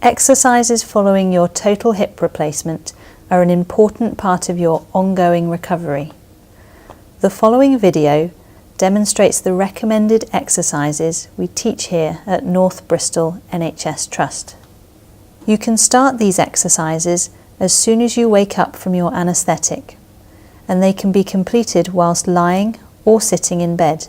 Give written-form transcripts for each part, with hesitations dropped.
Exercises following your total hip replacement are an important part of your ongoing recovery. The following video demonstrates the recommended exercises we teach here at North Bristol NHS Trust. You can start these exercises as soon as you wake up from your anaesthetic, and they can be completed whilst lying or sitting in bed.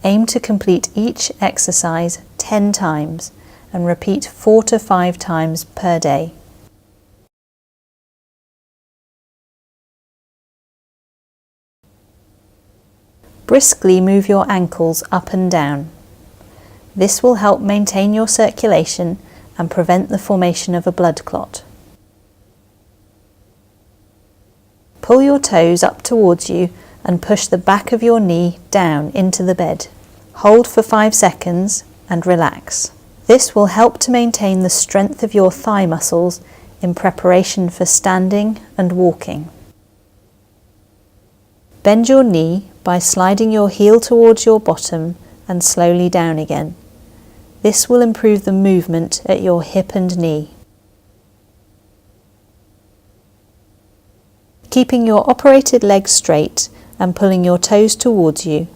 Aim to complete each exercise 10 times and repeat 4 to 5 times per day. Briskly move your ankles up and down. This will help maintain your circulation and prevent the formation of a blood clot. Pull your toes up towards you and push the back of your knee down into the bed. Hold for 5 seconds and relax. This will help to maintain the strength of your thigh muscles in preparation for standing and walking. Bend your knee by sliding your heel towards your bottom and slowly down again. This will improve the movement at your hip and knee. Keeping your operated leg straight and pulling your toes towards you,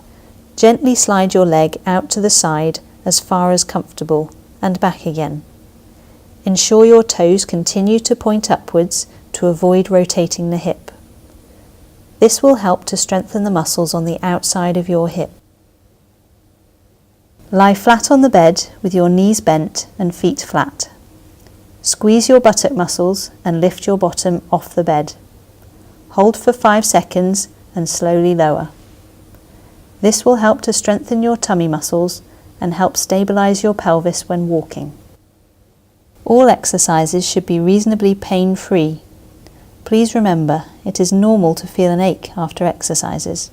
gently slide your leg out to the side as far as comfortable and back again. Ensure your toes continue to point upwards to avoid rotating the hip. This will help to strengthen the muscles on the outside of your hip. Lie flat on the bed with your knees bent and feet flat. Squeeze your buttock muscles and lift your bottom off the bed. Hold for 5 seconds and slowly lower. This will help to strengthen your tummy muscles and help stabilise your pelvis when walking. All exercises should be reasonably pain-free. Please remember, it is normal to feel an ache after exercises.